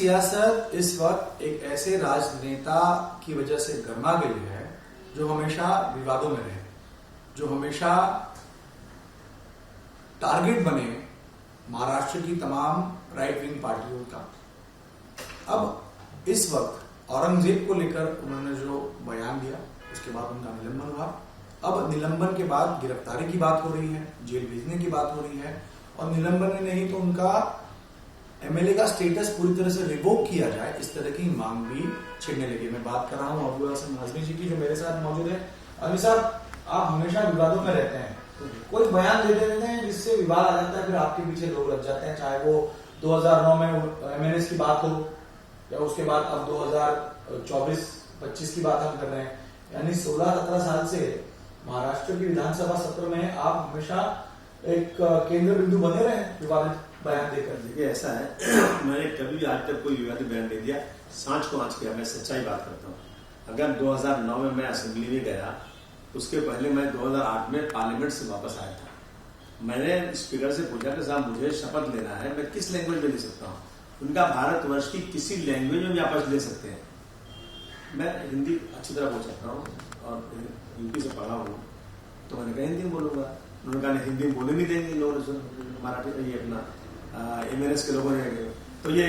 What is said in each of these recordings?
सियासत इस वक्त एक ऐसे राजनेता की वजह से गर्मा गई है जो हमेशा विवादों में रहे, जो हमेशा टारगेट बने महाराष्ट्र की तमाम राइट विंग पार्टियों का। अब इस वक्त औरंगजेब को लेकर उन्होंने जो बयान दिया, उसके बाद उनका निलंबन हुआ। अब निलंबन के बाद गिरफ्तारी की बात हो रही है, जेल भेजने की बात हो रही है, और निलंबन में नहीं तो उनका एमएलए का स्टेटस पूरी तरह से रिवोक किया जाए, इस तरह की मांग भी छिड़ने लगी। मैं बात कर रहा हूं अबू हसन आजमी जी की, जो मेरे साथ मौजूद है। अभी साहब, आप हमेशा विवादों में रहते हैं, कोई बयान दे देते हैं जिससे विवाद आ जाता है, फिर आपके पीछे लोग लग जाते हैं, चाहे वो 2009 में एमएनएस की बात हो या उसके बाद अब 2024-25 की बात हम कर रहे हैं। यानी 16-17 साल से महाराष्ट्र की विधानसभा सत्र में आप हमेशा एक केंद्र बिंदु बने रहे विवादित बयान देकर। देखिए, ऐसा है, मैंने कभी भी आज तक कोई विवादित बयान नहीं दिया। सांच को आंच किया, मैं सच्चाई बात करता हूँ। अगर 2009 में मैं असेंबली में गया, उसके पहले मैं 2008 में पार्लियामेंट से वापस आया था। मैंने स्पीकर से पूछा कि साहब मुझे शपथ लेना है, मैं किस लैंग्वेज में ले सकता हूँ? उनका भारतवर्ष की किसी लैंग्वेज में भी आप ले सकते हैं। मैं हिंदी अच्छी तरह बोल सकता हूँ और यूपी से पढ़ा हूँ, तो मैंने कहा हिंदी में बोलूंगा। उन्होंने कहा हिंदी में बोले नहीं देंगे लोग, मराठी ये अपना एमएनएस के लोगों ने, तो ये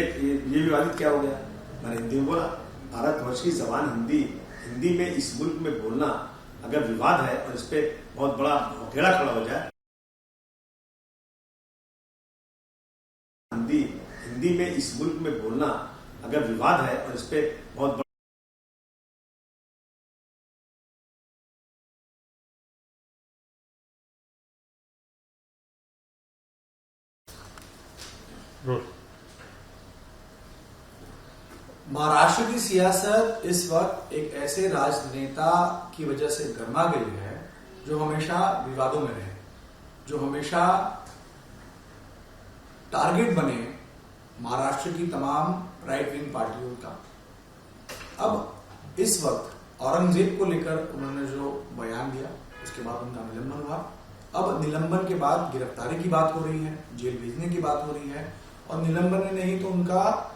विवादित क्या हो गया? मैंने हिंदी में बोला। भारतवर्ष की जबान हिंदी में इस मुल्क में बोलना अगर विवाद है और इस पे बहुत बड़ा घेरा खड़ा हो जाए, हिंदी में इस मुल्क में बोलना अगर विवाद है और इस पे बहुत महाराष्ट्र की सियासत इस वक्त एक ऐसे राजनेता की वजह से गर्मा गई है जो हमेशा विवादों में रहे, जो हमेशा टारगेट बने महाराष्ट्र की तमाम राइट विंग पार्टियों का। अब इस वक्त औरंगजेब को लेकर उन्होंने जो बयान दिया, उसके बाद उनका निलंबन हुआ। अब निलंबन के बाद गिरफ्तारी की बात हो रही है, जेल भेजने की बात हो रही है, और निलंबन में नहीं तो उनका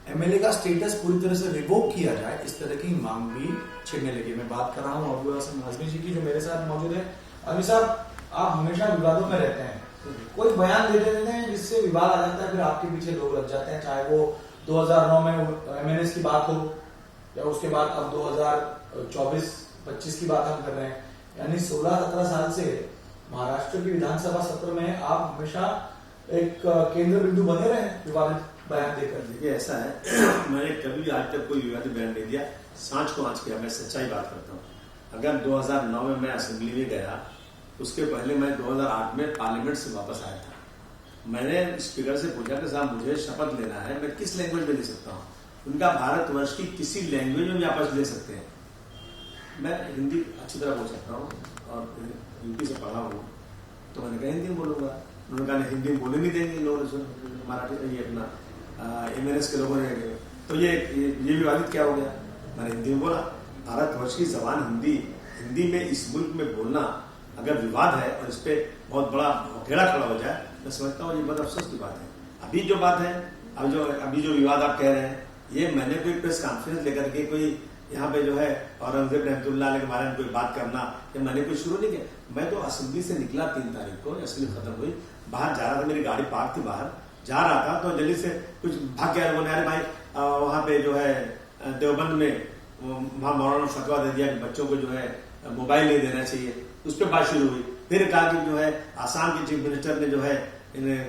एमएलए का स्टेटस पूरी तरह से रिवोक किया जाए, इस तरह की मांग भी छिड़ने लगी। मैं बात कर रहा हूं अबू हसन आजमी जी की, जो मेरे साथ मौजूद है। अभी साहब, आप हमेशा विवादों में रहते हैं, कोई बयान दे देते हैं जिससे विवाद आ जाता है, फिर आपके पीछे लोग लग जाते हैं, चाहे वो 2009 में एमएनएस की बात हो या उसके बाद अब 2024-25 की बात हम कर रहे हैं। यानी 16-17 साल से महाराष्ट्र की विधानसभा सत्र में आप हमेशा एक केंद्र बिंदु बने रहे विवादित बयान देकर। देखिए, ऐसा है, मैंने कभी भी आज तक कोई विवादित बयान नहीं दिया। सांच को आंच किया, मैं सच्चाई बात करता हूँ। अगर 2009 में मैं असेंबली में गया, उसके पहले मैं 2008 में पार्लियामेंट से वापस आया था। मैंने स्पीकर से पूछा कि साहब मुझे शपथ लेना है, मैं किस लैंग्वेज में ले सकता हूँ? उनका भारतवर्ष की किसी लैंग्वेज में भी आप ले सकते हैं। मैं हिंदी अच्छी तरह बोल सकता हूँ और यूपी से पढ़ा हूँ, तो मैंने कहा हिंदी में बोलूंगा। उन्होंने कहा हिंदी में बोले नहीं देंगे लोग, मराठी ये अपना एमएनएस के लोगों ने, तो ये विवादित क्या हो गया? मैंने हिंदी में बोला। भारतवर्ष की जबान हिंदी में इस मुल्क में बोलना अगर विवाद है और इस पे बहुत बड़ा घेरा खड़ा हो जाए, मैं समझता हूँ ये बहुत अफसोस की बात है। अभी जो बात है, अभी जो विवाद आप कह रहे हैं, ये मैंने कोई प्रेस कॉन्फ्रेंस लेकर के कोई यहाँ पे जो है औरंगजेब रहमतुल्लाह के बारे में कोई बात करना, ये मैंने कोई शुरू नहीं किया। मैं तो असेंबली से निकला 3 तारीख को, असेंबली खत्म हुई, बाहर जा रहा था, मेरी गाड़ी पार्क थी, बाहर जा रहा था, तो जल्दी से कुछ भाग गया लोगों ने, अरे भाई वहां पे जो है देवबंद में वहां मौलाना फतवा दे दिया कि बच्चों को जो है मोबाइल नहीं देना चाहिए। उस पर बात शुरू हुई। फिर कहा कि जो है आसाम के चीफ मिनिस्टर ने जो है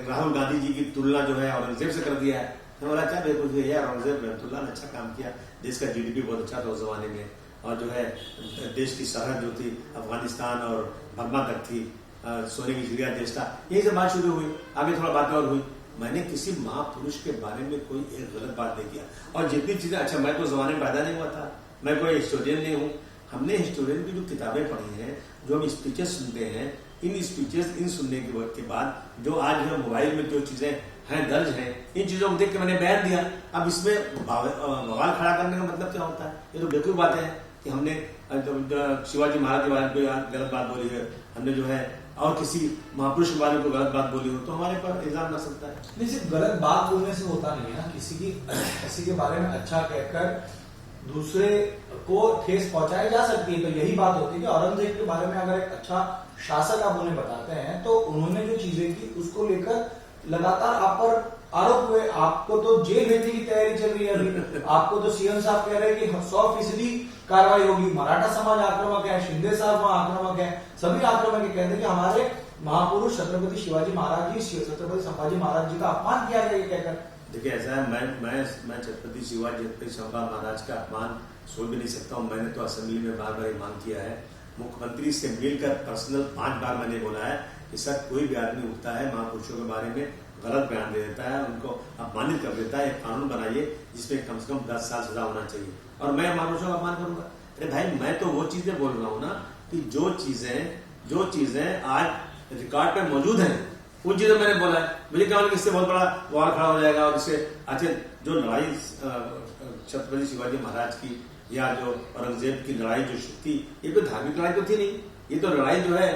राहुल गांधी जी की तुलना जो है औरंगजेब से कर दिया है। बोला क्या बेकुछ है यार, औरंगजेब रहमतुल्लाह ने अच्छा काम किया, देश का जीडीपी बहुत अच्छा था उस जमाने में, और जो है देश की सरहद जो थी अफगानिस्तान और बर्मा तक थी, सोने की चिड़िया देश था। यही से बात शुरू हुई, आगे थोड़ा बातें और हुई। मैंने किसी महापुरुष के बारे में कोई एक गलत बात नहीं किया। और जितनी चीजें, अच्छा मैं तो जमाने में पैदा नहीं हुआ था, मैं कोई हिस्टोरियन नहीं हूँ। हमने हिस्टोरियन की जो किताबें पढ़ी हैं, जो हम स्पीचेस सुनते हैं, इन स्पीचेस सुनने के बाद जो आज है मोबाइल में जो चीजें हैं दर्ज हैं, इन चीजों को देख के मैंने बयान दिया। अब इसमें बवाल खड़ा करने का मतलब क्या होता है? ये तो बेवकूफ बात है कि हमने शिवाजी महाराज के बारे में कोई गलत बात बोली है, हमने जो है और किसी महापुरुष के बारे में कोई गलत बात बोली हो तो हमारे पर इल्जाम लग सकता है। नहीं, सिर्फ गलत बात बोलने से होता नहीं है ना, किसी के बारे में अच्छा कहकर दूसरे को ठेस पहुंचाई जा सकती है। तो यही बात होती है कि औरंगजेब के बारे में अगर एक अच्छा शासक आप उन्हें बताते हैं तो उन्होंने जो चीजें की उसको लेकर लगातार आप पर आरोप हुए। आपको तो जेल भेजने की तैयारी चल रही है अभी। आपको तो सीएम साहब कह रहे हैं कि 100% कार्रवाई होगी। मराठा समाज आक्रामक है, शिंदे साहब वहां आक्रामक है, सभी आक्रामक कहते हैं कि हमारे महापुरुष छत्रपति शिवाजी महाराज जी, छत्रपति संभाजी महाराज जी का अपमान किया गया ये कहकर। देखिए ऐसा है, मैं छत्रपति शिवाजी छत्रपति संभाजी महाराज का अपमान सोच भी नहीं सकता हूँ। मैंने तो असेंबली में बार बार मांग किया है, मुख्यमंत्री से मिलकर पर्सनल 5 बार मैंने बोला है कि सर कोई भी आदमी उठता है महापुरुषों के बारे में गलत बयान दे देता है, उनको अपमानित कर देता है, एक कानून बनाइए जिसमें कम से कम 10 साल सजा होना चाहिए और मैं महापुरुषों का अपमान करूंगा। अरे भाई मैं तो वो चीजें बोल रहा हूँ ना कि जो चीजें आज रिकॉर्ड पे मौजूद हैं उन चीजें मैंने बोला है। मुझे क्या इससे बहुत बड़ा वार खड़ा हो जाएगा और इससे अच्छा जो लड़ाई छत्रपति शिवाजी महाराज की या जो औरंगजेब की लड़ाई जो थी ये कोई धार्मिक लड़ाई तो थी नहीं, ये तो लड़ाई जो है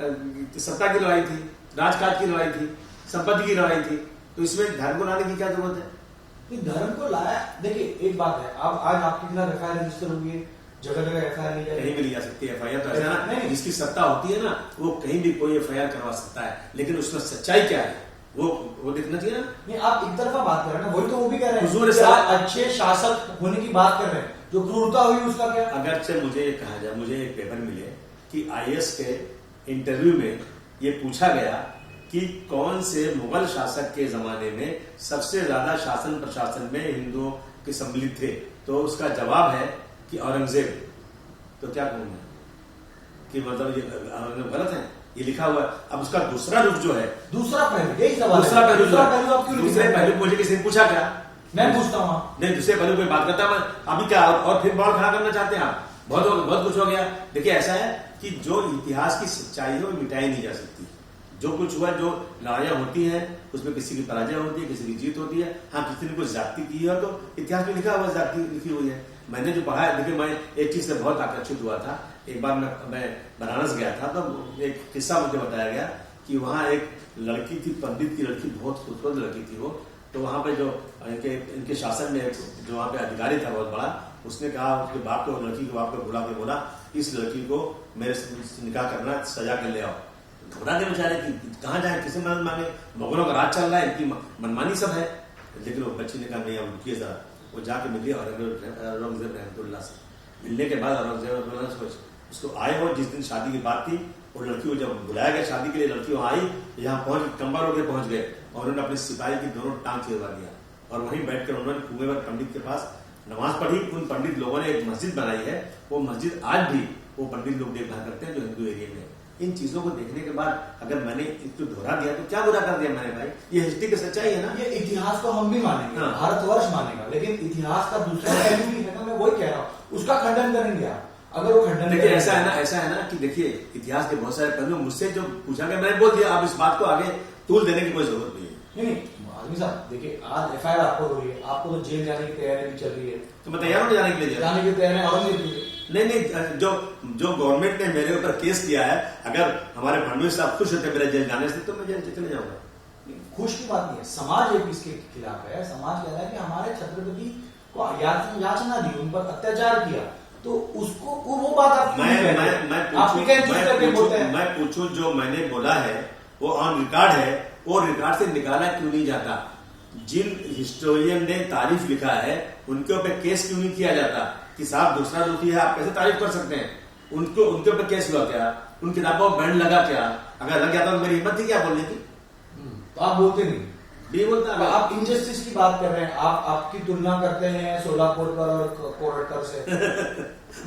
सत्ता की लड़ाई थी, राजकाज की लड़ाई थी, संपत्ति की लड़ाई थी। तो इसमें धर्म को लाने की क्या जरूरत है? धर्म को लाया, देखिए एक बात है, अब आज आपके खिलाफ एफआईआर रजिस्टर हुई है, जगह जगह एफआईआर ली जाएगी, कहीं भी ली जा सकती है एफआईआर। तो ऐसा ना जिसकी सत्ता होती है ना वो कहीं भी कोई एफआईआर करवा सकता है, लेकिन उसमें सच्चाई क्या है वो देखना चाहिए ना। नहीं आप एक तरफा बात कर रहे हैं ना, वही तो वो भी कह रहे हैं कि आप अच्छे शासक होने की बात कर रहे हैं, जो क्रूरता हुई उसका क्या? अगर से मुझे ये कहा जाए, मुझे एक पेपर मिले कि आईएएस के इंटरव्यू में ये पूछा गया कि कौन से मुगल शासक के जमाने में सबसे ज्यादा शासन प्रशासन में हिंदुओं के सम्मिलित थे, तो उसका जवाब है कि औरंगजेब। तो क्या कहूंगा कि मतलब ये औरंगजेब गलत है, ये लिखा हुआ है। अब उसका दूसरा रूप जो है, दूसरा पहलू यही सवाल, दूसरा पहलू आप क्यों? दूसरे पहलू मुझे किसी ने पूछा क्या, मैं पूछता हूँ नहीं दूसरे पहलू कोई बात करता मैं अभी क्या और फिर बॉल खड़ा करना चाहते हैं आप? बहुत कुछ हो गया। देखिए ऐसा है कि जो इतिहास की सच्चाई है वो मिटाई नहीं जा सकती। जो कुछ हुआ, जो लड़ाइयां होती हैं उसमें किसी की पराजय होती है, किसी की जीत होती है। हाँ किसी ने कुछ जाति की है तो इतिहास में लिखा हुआ जाति लिखी हुई है। मैंने जो पढ़ा है, देखिए मैं एक चीज से बहुत आकर्षित हुआ था। एक बार मैं बनारस गया था तो एक किस्सा मुझे बताया गया कि वहाँ एक लड़की थी, पंडित की लड़की, बहुत खूबसूरत लड़की थी वो। तो वहां पे जो इनके शासन में जो वहां पे अधिकारी था बहुत बड़ा, उसने कहा उसके बाप को, लड़की के बाप को बुला के बोला इस लड़की को मेरे से निकाह करना, सजा के ले आओ। घबरा गए बेचारे कि कहाँ जाए, किसी मदद मांगे, मुगलों का राज चल रहा है, इनकी मनमानी सब है। लेकिन वो बच्ची ने कहा नहीं अब रुकिए जरा। वो जाके मिली औरंगजेब रहमतुल्लाह से। मिलने के बाद औरंगजेब उसको आए और जिस दिन शादी की बात थी और लड़की को जब बुलाया गया शादी के लिए, लड़की वहां आई, यहाँ पहुंच कंबल होकर पहुंच गए और उन्होंने अपने सिपाही की दोनों टांग चिरवा दिया और वहीं बैठकर उन्होंने कुएं पर पंडित के पास नमाज पढ़ी। उन पंडित लोगों ने एक मस्जिद बनाई है, वो मस्जिद आज भी वो पंडित लोग देखभाल करते हैं जो हिंदू एरिया में। इन चीजों को देखने के बाद अगर मैंने इसको दोहरा दिया तो क्या बुरा कर दिया मैंने भाई? ये हिस्ट्री की सच्चाई है ना। ये इतिहास को हम भी मानेंगे, भारतवर्ष मानेगा, लेकिन इतिहास का दूसरा पहलू भी है ना, मैं वही कह रहा हूँ, उसका खंडन करेंगे आप। अगर वो खंडन देखिए ऐसा है ना कि देखिए इतिहास के बहुत सारे पहलू मुझसे जो पूछा गया मैंने बोल दिया। आप इस बात को आगे तूल देने की कोई जरूरत नहीं है। नहीं आदमी साहब देखिए आज एफआईआर आपको हो रही है, आपको तो जेल जाने की तैयारी भी चल रही है, तो मैं तैयार हूँ जाने के लिए। जाने की तैयारी औरंगजेब की नहीं, जो गवर्नमेंट ने मेरे ऊपर केस किया है, अगर हमारे फडणवीस साहब खुश होते मेरे जेल जाने से तो मैं जेल चले जाऊंगा। खुश की बात नहीं है, समाज एक इसके खिलाफ है। समाज कह रहा है कि हमारे छत्रपति को याचना दी, उन पर अत्याचार किया, तो उसको वो बात आप मैं पूछूं जो मैंने बोला है वो ऑन रिकॉर्ड है, वो रिकॉर्ड से निकाला क्यों नहीं जाता? जिन हिस्टोरियन ने तारीफ लिखा है उनके ऊपर केस क्यों नहीं किया जाता कि साहब दूसरा दोषी है, आप कैसे तारीफ कर सकते हैं? उनके ऊपर केस हुआ क्या? उन किताबों में बैंड लगा क्या? अगर लग गया तो मेरी हिम्मत थी क्या बोलने की? तो आप बोलते नहीं, बोलता है। आप इनजस्टिस की बात कर रहे हैं, आपकी तुलना करते हैं सोलापुर और कोरटकर से।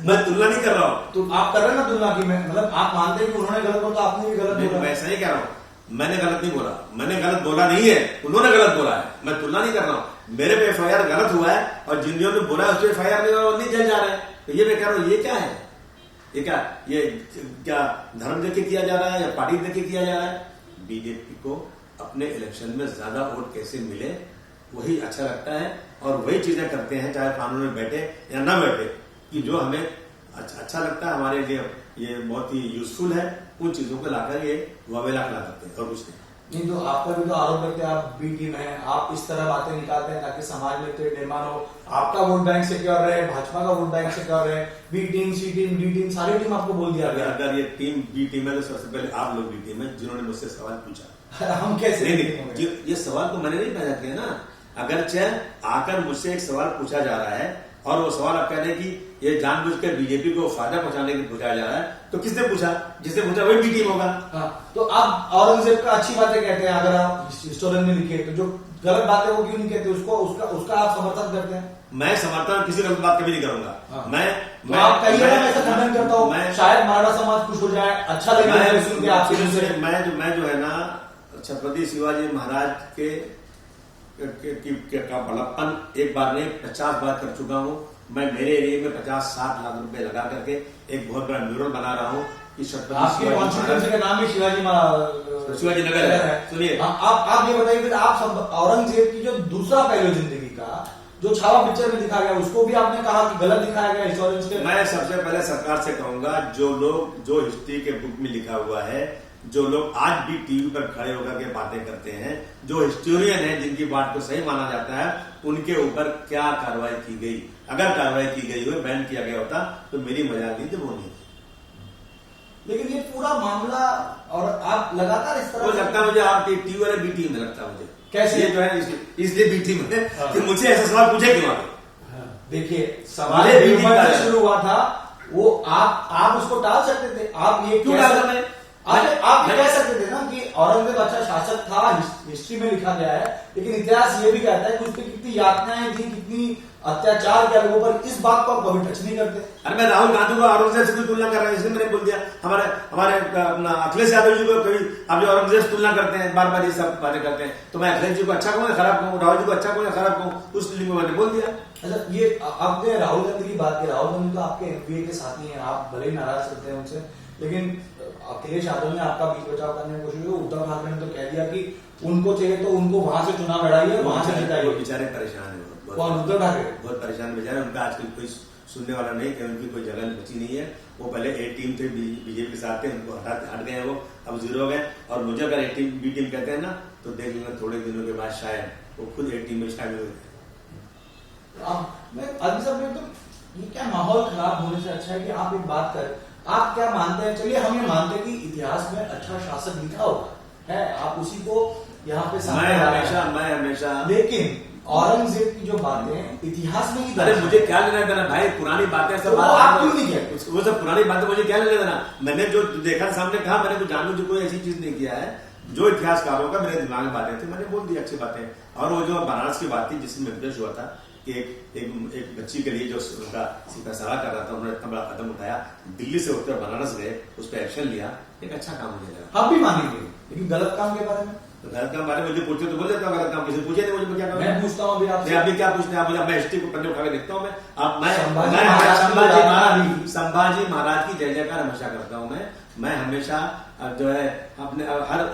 मैं तुलना नहीं कर रहा हूँ। तो आप कर रहे हैं ना तुलना की, मतलब आप मानते हैं कि उन्होंने गलत बोला, आपने भी गलत बोला। मैं ऐसा नहीं कह रहा हूँ, मैंने गलत नहीं बोला, मैंने गलत बोला नहीं है, उन्होंने गलत बोला है। मैं तुलना नहीं कर रहा हूँ। मेरे पे एफआईआर गलत हुआ है और जिन ने बोला उस पर एफआईआर नहीं हुआ, नहीं जेल जा रहे हैं। तो ये मैं कह रहा हूँ ये क्या है? ये क्या धर्म देके किया जा रहा है या पार्टी देके किया जा रहा है? बीजेपी को अपने इलेक्शन में ज्यादा वोट कैसे मिले वही अच्छा लगता है और वही चीजें करते हैं, चाहे कानून में बैठे या ना बैठे, कि जो हमें अच्छा लगता है, हमारे लिए ये बहुत ही यूजफुल है। उन चीजों को लाकर ये वावेला खिला करते हैं और कुछ नहीं। तो आपका भी तो आरोप लगता है, आप बी टीम है, आप इस तरह बातें निकालते हैं ताकि समाज में तो निर्माण हो, आपका वोट बैंक सिक्योर रहे, भाजपा का वोट बैंक सिक्योर रहे, बी टीम, सी टीम, डी टीम, सारी टीम आपको बोल दिया गया। अगर ये टीम बी टीम है तो सबसे पहले आप लोग बी टीम है जिन्होंने मुझसे सवाल पूछा। हम कैसे नहीं, ये सवाल तो मैंने नहीं पैदा किया ना। अगर चाहे आकर मुझसे एक सवाल पूछा जा रहा है और वो सवाल आप कह रहे हैं कि ये जानबूझकर बीजेपी को फायदा पहुंचाने के लिए पूछा जा रहा है, तो किसने पूछा? जिसने पूछा वही बी टीम होगा। हाँ, तो आप औरंगजेब का अच्छी बातें कहते हैं, अगर आप हिस्टोरियन में लिखे, तो जो गलत बातें वो क्यों नहीं कहते? उसका आप समर्थन करते हैं? मैं समर्थन किसी गलत बात कभी नहीं करूंगा। हाँ। मैं आप कहिए मैं ऐसा खंडन करता हूँ, शायद मराठा समाज खुश हो जाए, अच्छा लगे। मैं जो है ना छत्रपति शिवाजी महाराज के का बड़प्पन एक बार नहीं 50 बार कर चुका हूँ। मैं मेरे एरिया में 50-60 लाख रुपए लगा करके एक बहुत बड़ा म्यूरल बना रहा हूँ कि छत्रपति शिवाजी का नाम ही शिवाजी नगर है। सुनिए, आप ये बताइए, फिर आप औरंगजेब की जो दूसरा पहलू जिंदगी का जो छावा पिक्चर में दिखाया गया, उसको भी आपने कहा कि गलत दिखाया गया हिस्टोरियंस के। मैं सबसे पहले सरकार से कहूंगा, जो हिस्ट्री के बुक में लिखा हुआ है, जो लोग आज भी टीवी पर खड़े होकर के बातें करते हैं, जो हिस्टोरियन है जिनकी बात को सही माना जाता है, उनके ऊपर क्या कार्रवाई की गई? अगर कार्रवाई की गई हो, बैन किया गया होता तो मेरी मजाक नहीं थी, वो नहीं थी। लेकिन ये पूरा मामला, और आप लगातार इस तरह लगता मुझे आपकी टीवी वाले बी टीम में लगता मुझे कैसे ये जो है इसलिए बी टीम है कि मुझे ऐसा सवाल पूछे क्यों आगे? देखिए, सवाल शुरू हुआ था, वो आप उसको टाल सकते थे। आप ये क्यों टाल सकते? आप कह सकते थे ना कि औरंगजेब अच्छा शासक था, हिस्ट्री में लिखा गया है, लेकिन इतिहास ये भी कहता है कि उसकी कितनी यातनाएं थी, कितनी अत्याचार किया लोगों पर। इस बात को आप कभी टच नहीं करते। अरे मैं राहुल गांधी को औरंगजेब से कोई तुलना कर रहा है, इसलिए मैंने बोल दिया। हमारे अखिलेश यादव जी को कभी आप जो औरंगजेब से तुलना करते हैं, बार बार ये सब बातें करते हैं, तो मैं अखिलेश जी को अच्छा कहूँ या खराब कहूँ, राहुल जी को अच्छा कहूँ या खराब कहूँ, उस लिए मैंने बोल दिया। अच्छा, ये आपने राहुल गांधी की बात की, राहुल गांधी तो आपके एमपीए के साथी हैं, आप भले ही नाराज करते हैं उनसे, लेकिन अखिलेश यादव ने आपका बीच बचाव करने की कोशिश की। उद्धव ठाकरे ने तो कह दिया कि उनको चाहिए तो उनको वहां से चुनाव लड़ाइए, वहां से जिताइए। बेचारे परेशान है, कौन? उद्धव ठाकरे बहुत परेशान बेचारे। उनका आजकल कोई सुनने वाला नहीं कि उनकी कोई जगह बची नहीं है। वो पहले ए टीम थे, बीजेपी के साथ थे, उनको हट गए, वो अब जीरो हो गए। और मुझे अगर ए टीम बी टीम कहते हैं ना, तो देख लेना थोड़े दिनों के बाद शायद वो खुद ए टीम में शामिल हो गए। मैं अभी सब तो ये क्या माहौल खराब होने से अच्छा है कि आप एक बात करें। आप क्या मानते हैं? चलिए हम ये मानते हैं कि इतिहास में अच्छा शासक लिखा होगा है, आप उसी को यहाँ पे मैं हमेशा लेकिन औरंगजेब की जो बातें इतिहास में ही, अरे मुझे क्या लेना देना भाई, पुरानी बातें सब आप क्यों नहीं कहते? वो सब पुरानी बातें मुझे क्या लेना देना? मैंने जो देखा सामने कहा, मैंने तो जानबूझ कोई ऐसी चीज नहीं किया है। जो इतिहासकारों का मेरे दिमाग में बातें थी, मैंने बोल दी अच्छी बातें। और वो जो बनारस की बात थी जिसमें विदेश हुआ था कि एक बच्ची के लिए जो उनका सीधा कर रहा था, उन्होंने इतना बड़ा कदम उठाया, दिल्ली से होकर बनारस गए, उस पर एक्शन लिया, एक अच्छा काम मुझे लगा। हम भी मानेंगे, लेकिन गलत काम के बारे में गलत काम बारे में मुझे पूछते तो बोल देता हूँ, गलत काम किसी पूछे नहीं, मुझे क्या करूँ? मैं पूछता हूँ अभी आपसे। अभी क्या पूछते हैं आप? मैं हिस्ट्री को पन्ने उठा के देखता हूँ। मैं संभाजी महाराज की जय जयकार हमेशा करता हूँ। मैं हमेशा जो है अपने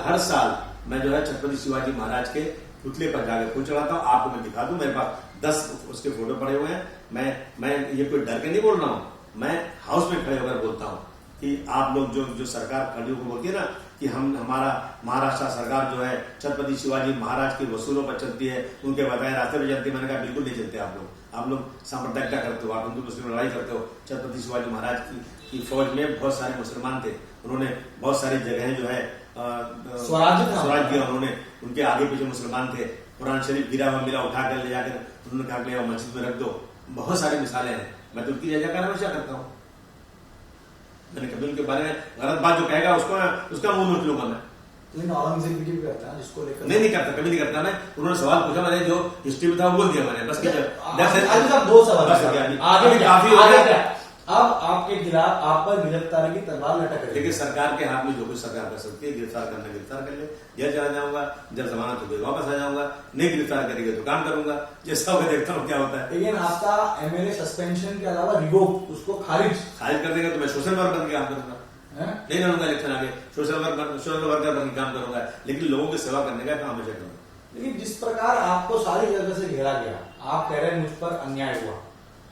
हर साल मैं जो है छत्रपति शिवाजी महाराज के पुतले पर जाकर फूल चढ़ाता हूँ। आपको मैं दिखा दूं, मेरे पास 10 उसके फोटो पड़े हुए हैं। मैं ये कोई डर के नहीं बोल रहा हूँ, मैं हाउस में खड़े होकर बोलता हूँ कि आप लोग जो सरकार खड़ी होकर बोलती है ना कि हमारा महाराष्ट्र सरकार जो है छत्रपति शिवाजी महाराज के वसूलों पर चलती है, उनके बताए रास्ते पर चलती है। मैंने कहा बिल्कुल नहीं चलते आप लोग सांप्रदायिकता करते हो, आप हिंदू मुस्लिम लड़ाई करते हो। छत्रपति शिवाजी महाराज की फौज में बहुत सारे मुसलमान थे, उन्होंने बहुत सारी जगहें जो है स्वराज किया। उन्होंने उनके आगे पीछे मुसलमान थे, कुरान शरीफ गिरा हुआ मिला उठाकर ले जाकर उन्होंने कहा कि मस्जिद में रख दो। बहुत सारी मिसालें हैं, मैं तो उनकी जय जयकार हमेशा करता हूँ। मैंने कभी उनके बारे में गलत बात जो कहेगा उसका मुंह नोट लूंगा मैं। लेकिन औरंगजेब भी करता है जिसको लेकर नहीं करता, कभी नहीं करता। मैं उन्होंने सवाल पूछा, मैंने जो हिस्ट्री में था वो बोल दिया मैंने, बस। दो सवाल आगे काफी हो गया। अब आपके खिलाफ आप पर गिरफ्तारी की तलवार लटक रही है। देखिए, सरकार के हाथ में जो कुछ सरकार कर सकती है, गिरफ्तार करना गिरफ्तार कर ले, जेल चला जाऊंगा, जब जमानत होगी वापस आ जाऊंगा, नहीं गिरफ्तार करेंगे तो काम करूंगा, जैसा होगा देखता हूँ क्या होता है। लेकिन आपका एमएलए सस्पेंशन के अलावा रिवोक, उसको खारिज कर देंगे तो मैं सोशल वर्कर बन के काम करूंगा, नहीं लड़ूंगा इलेक्शन आगे, सोशल वर्कर बन के काम करूंगा, लेकिन लोगों की सेवा करने का काम हमेशा करूंगा। लेकिन जिस प्रकार आपको सारी जगह से घेरा गया, आप कह रहे हैं मुझ पर अन्याय हुआ,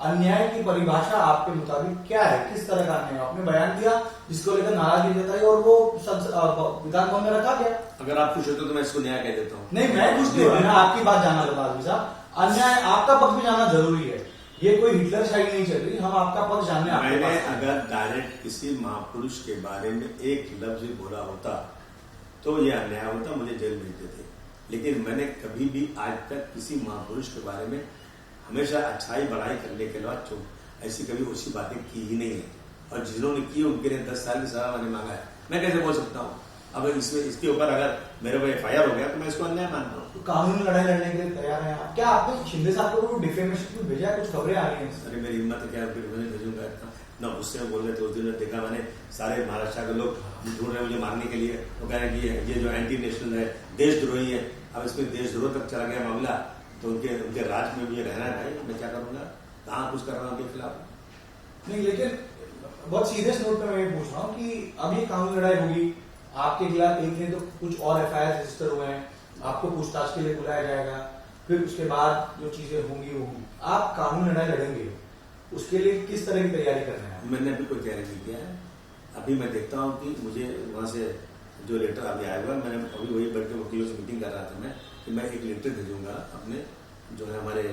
अन्याय की परिभाषा आपके मुताबिक क्या है? किस तरह का अन्याय? आपने बयान दिया जिसको लेकर नाराजगी जताई और वो विधान भवन में रखा गया। अगर आप खुश होते तो मैं इसको न्याय कह देता हूँ। नहीं, मैं कुछ नहीं हो रहा, मैं आपकी बात जानना चाहता हूँ साहब। अन्याय आपका पक्ष भी जानना जरूरी है, ये कोई हिटलर शाही नहीं चल रही, हम आपका पक्ष जानने आपके मैंने पास अगर डायरेक्ट किसी महापुरुष के बारे में एक लफ्ज बोला होता तो यह अन्याय होता, मुझे जेल मिलते थे। लेकिन मैंने कभी भी आज तक किसी महापुरुष के बारे में हमेशा अच्छाई बढ़ाई करने के अलावा ऐसी कभी अच्छी बातें की ही नहीं है। और जिन्होंने की उनके लिए 10 साल की सजा मैंने मांगा है। मैं कैसे बोल सकता हूँ? अब इसके ऊपर अगर मेरे को FIR हो गया तो मैं इसको अन्याय मानता हूँ। तो कानूनी लड़ाई लड़ने के लिए तैयार हैं आप? क्या आपने शिंदे साहब को डिफेमेशन में भेजा? कुछ खबरें आ रही हैं। अरे मेरी हिम्मत है क्या मैं भेजूंगा? ना उससे बोल रहे थे उस दिन देखा मैंने, सारे महाराष्ट्र के लोग ढूंढ रहे मुझे मारने के लिए। वो कह रहे हैं कि ये जो एंटी नेशनल है, देशद्रोही है। अब इसमें देशद्रोह तक चला गया मामला तो उनके राज में मुझे रहना है भाई, मैं क्या करूंगा? कहाँ कुछ कर रहा हूँ उनके खिलाफ? नहीं, लेकिन बहुत सीरियस नोट पे मैं ये पूछ रहा हूँ कि अब ये कानूनी लड़ाई होगी आपके खिलाफ, एक नहीं तो कुछ और FIR रजिस्टर हुए हैं, आपको पूछताछ के लिए बुलाया जाएगा, फिर उसके बाद जो चीजें होंगी आप कानूनी लड़ाई लड़ेंगे, उसके लिए किस तरह की तैयारी कर रहे हैं? मैंने अभी कोई तैयारी नहीं किया है। अभी मैं देखता हूँ कि मुझे वहां से जो लेटर अभी आया हुआ, मैंने अभी वही बैठ के वकीलों से मीटिंग कर रहा था मैं कि मैं एक लेटर भेजूंगा अपने जो है हमारे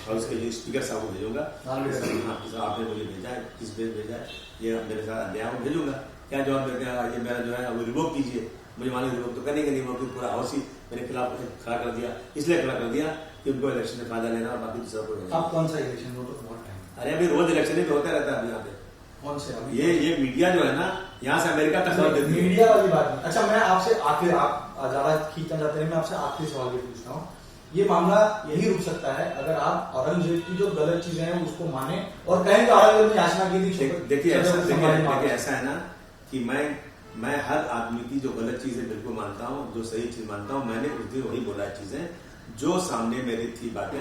हाउस के जो स्पीकर साहब को भेजूंगा। हाँ, आपने मुझे भेजा है, किस बेस भेजा है, ये मेरे साथ अन्याय को भेजूंगा। क्या जवाब देते हैं? ये मेरा जो है वो रिवोक कीजिए। मुझे मालूम रिवोक तो करने के लिए पूरा हाउस ही मेरे खिलाफ खड़ा कर दिया, इसलिए खड़ा कर दिया कि उनको इलेक्शन में फायदा लेना और बाकी दूसरा कोई। आप कौन सा इलेक्शन? वो तो बहुत टाइम। अरे अभी रोज इलेक्शन ही तो होता रहता है अभी यहाँ पे। कौन से? ये मीडिया जो है ना, यहाँ से अमेरिका तक खबर देती है। मीडिया वाली बात नहीं। अच्छा, मैं आपसे आखिर, आप ज्यादा खींचना चाहते हैं, मैं आपसे आखिरी सवाल भी पूछता हूँ। ये मामला यही रुक सकता है अगर आप औरंगजेब की जो गलत चीजें हैं उसको माने और कहें कि औरंगजेब ने याचना की थी। देखिए ऐसा है ना कि मैं हर आदमी की जो गलत चीज है बिल्कुल मानता हूँ, जो सही चीज मानता हूँ। मैंने उस दिन वही बोला चीजें जो सामने मेरी थी, बातें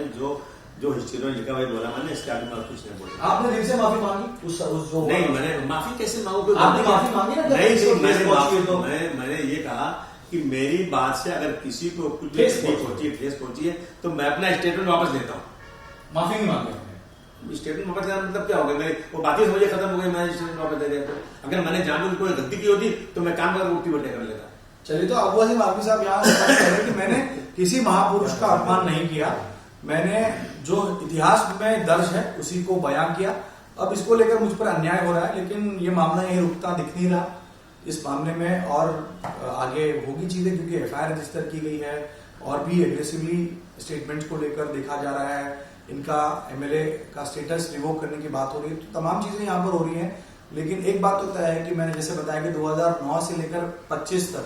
जो हिस्ट्री में लिखा वही बोला मैंने। इसके आगे मैं कुछ नहीं बोला। आपने दिल से माफी मांगी उस जो? नहीं, मैंने माफी कैसे मांगू? आपने माफी मांगी ना? नहीं, मैंने ये कहा कि मेरी बात से अगर किसी को कुछ ठेस पहुंची है तो मैं अपना स्टेटमेंट वापस लेता हूँ। माफी नहीं मांगी? स्टेटमेंट वापस लेना मतलब क्या हो गया? मेरी वो बातें समझे खत्म हो गई, मैं स्टेटमेंट वापस दे दिया। अगर मैंने जानबूझ कोई गलती की होती तो मैं काम कर उल्टी बटे कर लेता। चलिए, तो अबू आसिम आलवी साहब यहाँ कह रहे हैं कि मैंने किसी महापुरुष का अपमान नहीं किया, मैंने जो इतिहास में दर्ज है उसी को बयान किया। अब इसको लेकर मुझ पर अन्याय हो रहा है, लेकिन ये मामला यही रुकता दिख नहीं रहा इस मामले में, और आगे होगी चीजें क्योंकि FIR रजिस्टर की गई है और भी एग्रेसिवली स्टेटमेंट्स को लेकर देखा जा रहा है। इनका MLA का स्टेटस रिवोक करने की बात हो रही है, तो तमाम चीजें यहाँ पर हो रही हैं। लेकिन एक बात तो तय है कि मैंने जैसे बताया कि 2009 से लेकर 25 तक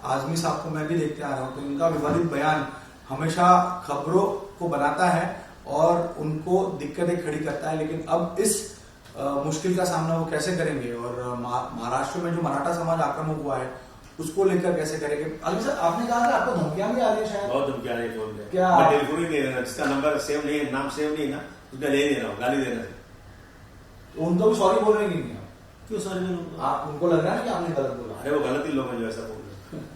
आजमी साहब को मैं भी देखते आ रहा हूँ, तो इनका विवादित बयान हमेशा खबरों को बनाता है और उनको दिक्कतें खड़ी करता है। लेकिन अब इस मुश्किल का सामना वो कैसे करेंगे, और महाराष्ट्र में जो मराठा समाज आक्रामक हुआ है उसको लेकर कैसे करेंगे? अभी सर, आपने कहा कि आपको धमकियां भी आ रही है शायद? बहुत धमकियां आ रही है फोन में। क्या? मैं टेलीफोन ही नहीं रहा, जिसका नंबर सेव नहीं है, नाम सेव नहीं है ना, उसका ले नहीं रहा हूँ, गाली दे रहा तो उनको भी सॉरी बोल रहे हैं कि नहीं? क्यों सॉरी बोलूँ? आप उनको लग रहा है कि आपने गलत बोला? अरे वो गलत ही लोग हैं जो ऐसा बोल रहे हैं।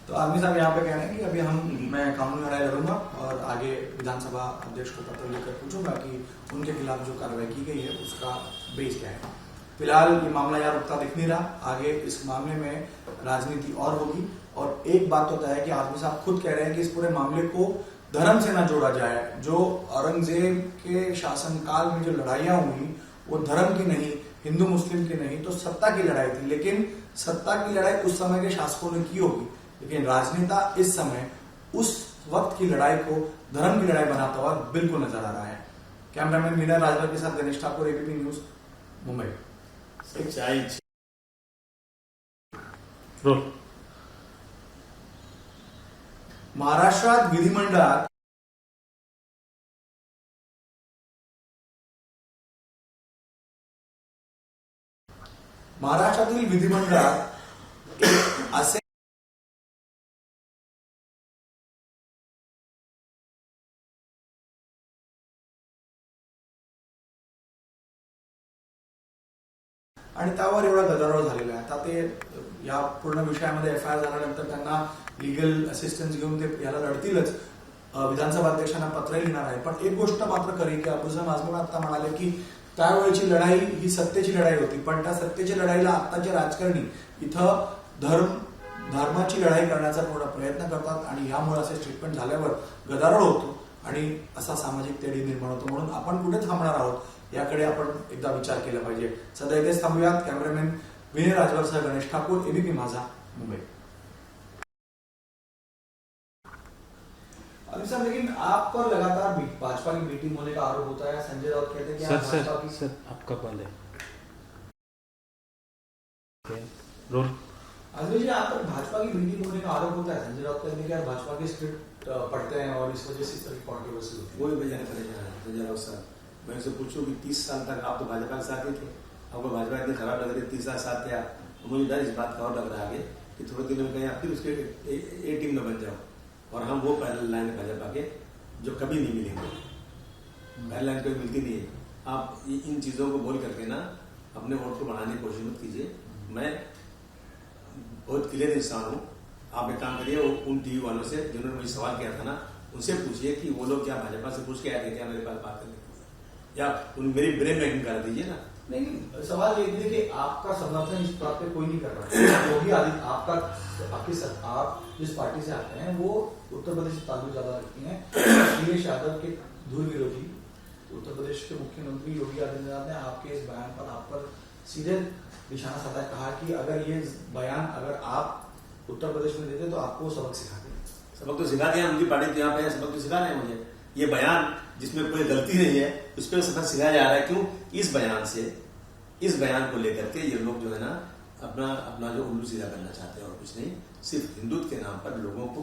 तो आदमी साहब यहाँ पे कह रहे हैं कि अभी मैं कानूनी लड़ाई लड़ूंगा और आगे विधानसभा अध्यक्ष को पत्र लिखकर पूछूंगा कि उनके खिलाफ जो कार्रवाई की गई है उसका बेस क्या है। फिलहाल ये मामला यार रुकता दिख नहीं रहा, आगे इस मामले में राजनीति और होगी। और एक बात तो तय है कि आदमी साहब खुद कह रहे हैं कि इस पूरे मामले को धर्म से न जोड़ा जाए। जो औरंगजेब के शासनकाल में जो लड़ाइयां हुई वो धर्म की नहीं, हिंदू मुस्लिम की नहीं, तो सत्ता की लड़ाई थी। लेकिन सत्ता की लड़ाई उस समय के शासकों ने की होगी, लेकिन राजनेता इस समय उस वक्त की लड़ाई को धर्म की लड़ाई बनाता हुआ बिल्कुल नजर आ रहा है। कैमरामैन मीना राजभर के साथ गणेश ठाकुर, ABP न्यूज, मुंबई। सच्चाई महाराष्ट्रात विधिमंडळात महाराष्ट्रातील विधिमंडळात असे आणि त्यावर एवढा गदारोळ झालेला आहे। आता ते या पूर्ण विषयामध्ये FIR झाल्यानंतर त्यांना लीगल असिस्टन्स घेऊन ते याला लढतीलच, विधानसभा अध्यक्षांना पत्रही लिहिणार आहे. पण एक गोष्ट मात्र खरी की अबुझम आझमी आता म्हणाले की त्यावेळेची लढाई ही सत्तेची लढाई होती, पण त्या सत्तेची लढाईला आत्ताचे राजकारणी इथं धर्माची लढाई करण्याचा थोडा प्रयत्न करतात आणि यामुळे असे स्टेटमेंट झाल्यावर गदारोळ होतो आणि असा सामाजिक तेढी निर्माण होतो. म्हणून आपण कुठे थांबणार आहोत याकडे आपण एकदा विचार केला पाहिजे. सध्या इथेच थांबूयात. कॅमेरामॅन विनय राजवरसह गणेश ठाकूर, एबीपी माझा, मुंबई. अभी सर, लेकिन आप पर लगातार भाजपा की बी टीम होने का आरोप होता है. संजय राउत कहते हैं कि आप भाजपा की... सर आपका कॉल है. रोल. अजय जी, आप पर भाजपा की बी टीम होने का आरोप होता है. संजय राउत कहते हैं कि आप भाजपा के स्क्रिप्ट पढ़ते हैं और इस वजह से इस तरह की कॉन्ट्रोवर्सी होती है. कोई वजह नहीं पड़ेगा संजय राउत साहब. मैं उनसे पूछूं कि 30 साल तक आप तो भाजपा के साथ ही थे, आपको भाजपा इतनी खराब लग रही है, 30 साल साथ थे आप. मुझे डर इस बात का और लग रहा है आगे कि थोड़े दिनों में कहीं आप फिर उसके ए टीम में बन जाओ और हम वो पहले लाइन भाजपा के जो कभी नहीं मिलेंगे. पहले लाइन कभी मिलती नहीं है. आप इन चीजों को बोल करके ना अपने वोट को बढ़ाने की कोशिश मत कीजिए. मैं बहुत क्लियर इंसान हूँ. आप एक काम करिए, उन टीवी वालों से जिन्होंने मुझे सवाल किया था ना, उनसे पूछिए कि वो लोग क्या भाजपा से पूछ के आए थे क्या मेरे पास बात करने, या मेरी ब्रेन मैकिंग कर दीजिए ना. नहीं, सवाल ये है कि आपका समर्थन इस बात पे कोई नहीं कर रहा है. योगी आदित्य आप जिस पार्टी से आते हैं वो उत्तर प्रदेश से ताल्लुक ज्यादा रखती हैं. अखिलेश यादव के धुर विरोधी उत्तर प्रदेश के मुख्यमंत्री योगी आदित्यनाथ ने आपके इस बयान पर आप पर सीधे निशाना साधा, कहा कि अगर ये बयान अगर आप उत्तर प्रदेश में देते तो आपको सबक सिखाते. सबक तो सिखा दिया, उनकी पार्टी तो यहाँ पे सबक तो सिखा रहे हैं मुझे. ये बयान जिसमें कोई गलती नहीं है उस पर सबक सिखाया जा रहा है. क्यों? इस बयान को लेकर के ये लोग जो है ना अपना जो उल्लू सीधा करना चाहते हैं और कुछ नहीं. सिर्फ हिंदुत्व के नाम पर लोगों को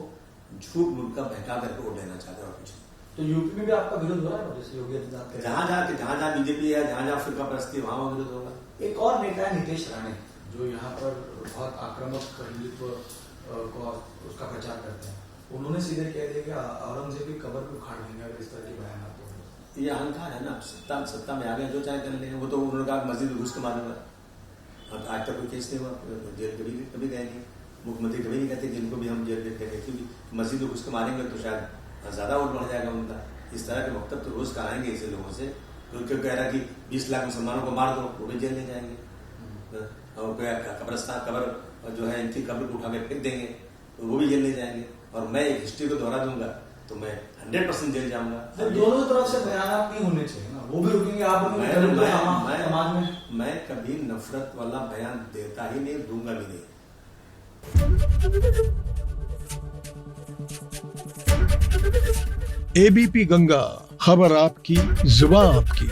झूठ मूठ का बहका करके वोट लेना चाहते हैं और कुछ नहीं. तो यूपी में भी आपका विरोध हो रहा है जैसे योगी आदित्यनाथ. जहां बीजेपी है, जहां फिरका परस्ती, वहां विरोध होगा. एक और नेता है नीतीश राणे, जो यहाँ पर बहुत आक्रामक हिंदुत्व को उसका प्रचार करते हैं. उन्होंने सीधे कह दिया कि औरंगजेब की कब्र को उखाड़ देंगे अगर इस तरह के बयान आपको. ये अहंकार है ना. सत्ता में आ गए, जो चाहे कर लेंगे. वो तो उन्होंने कहा मस्जिद में घुस के मारूंगा. आज तक कोई केस नहीं हुआ, जेल कभी गए नहीं. मुख्यमंत्री कभी नहीं कहते कि इनको भी हम जेल भेज देंगे, क्योंकि मस्जिद में घुस के मारेंगे तो शायद ज्यादा वोट बढ़ जाएगा उनका. इस तरह के वक्तव्य तो रोज कराएंगे ऐसे लोगों से. तो क्यों कह रहा कि 20 लाख मुसलमानों को मार दो, वो भी जेल नहीं जाएंगे. और कब्र जो है इनकी कब्र को उठा के फेंक देंगे तो वो भी जेल नहीं जाएंगे. और मैं एक हिस्ट्री को दोहरा दूंगा तो मैं 100% जेल जाऊंगा. दोनों तरफ से बयान नहीं होने चाहिए ना. वो भी रुकेंगे, आप समाज में. मैं कभी नफरत वाला बयान देता ही नहीं, दूंगा भी नहीं. एबीपी गंगा, खबर आपकी, जुबान आपकी.